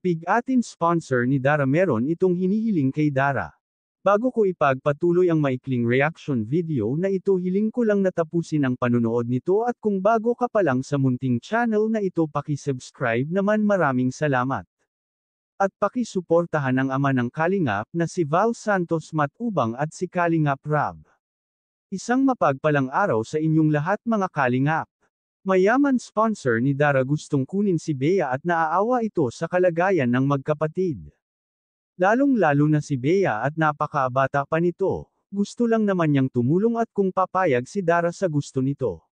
Bigatin sponsor ni Dara, meron itong hinihiling kay Dara. Bago ko ipagpatuloy ang maikling reaction video na ito, hiling ko lang natapusin ang panunood nito, at kung bago ka pa lang sa munting channel na ito, paki-subscribe naman, maraming salamat. At paki-suportahan ang ama ng Kalingap na si Val Santos Matubang at si Kalingap Rab. Isang mapagpalang araw sa inyong lahat mga Kalingap. Mayaman sponsor ni Dara gustong kunin si Bea at naaawa ito sa kalagayan ng magkapatid. Lalong-lalo na si Bea at napakabata pa nito, gusto lang naman niyang tumulong at kung papayag si Dara sa gusto nito.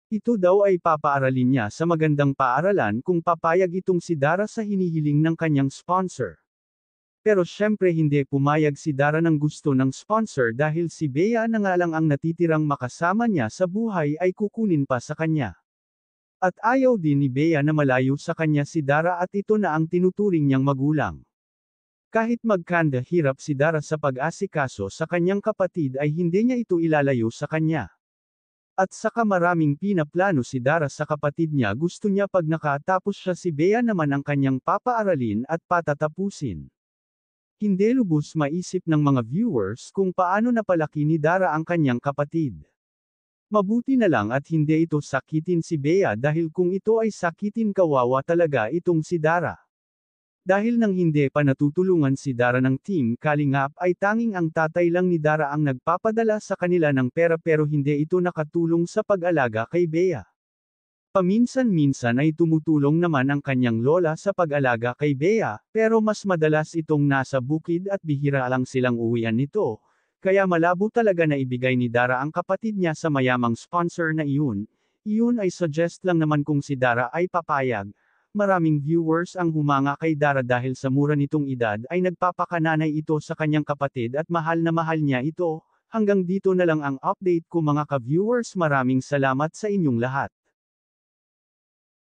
Ito daw ay papaaralin niya sa magandang paaralan kung papayag itong si Dara sa hinihiling ng kanyang sponsor. Pero syempre hindi pumayag si Dara ng gusto ng sponsor dahil si Bea na nga lang ang natitirang makasama niya sa buhay ay kukunin pa sa kanya. At ayaw din ni Bea na malayo sa kanya si Dara at ito na ang tinuturing niyang magulang. Kahit magkanda hirap si Dara sa pag-asikaso sa kanyang kapatid ay hindi niya ito ilalayo sa kanya. At saka maraming pinaplano si Dara sa kapatid niya, gusto niya pag nakatapos siya si Bea naman ang kanyang papaaralin at patatapusin. Hindi lubos maisip ng mga viewers kung paano napalaki ni Dara ang kanyang kapatid. Mabuti na lang at hindi ito sakitin si Bea dahil kung ito ay sakitin, kawawa talaga itong si Dara. Dahil nang hindi pa natutulungan si Dara ng Team Kalingap ay tanging ang tatay lang ni Dara ang nagpapadala sa kanila ng pera, pero hindi ito nakatulong sa pag-alaga kay Bea. Paminsan-minsan ay tumutulong naman ang kanyang lola sa pag-alaga kay Bea, pero mas madalas itong nasa bukid at bihira lang silang uwian nito, kaya malabo talaga na ibigay ni Dara ang kapatid niya sa mayamang sponsor na iyon. Iyon ay suggest lang naman kung si Dara ay papayag. Maraming viewers ang humanga kay Dara dahil sa mura nitong edad ay nagpapakananay ito sa kanyang kapatid at mahal na mahal niya ito. Hanggang dito na lang ang update ko mga ka-viewers, maraming salamat sa inyong lahat.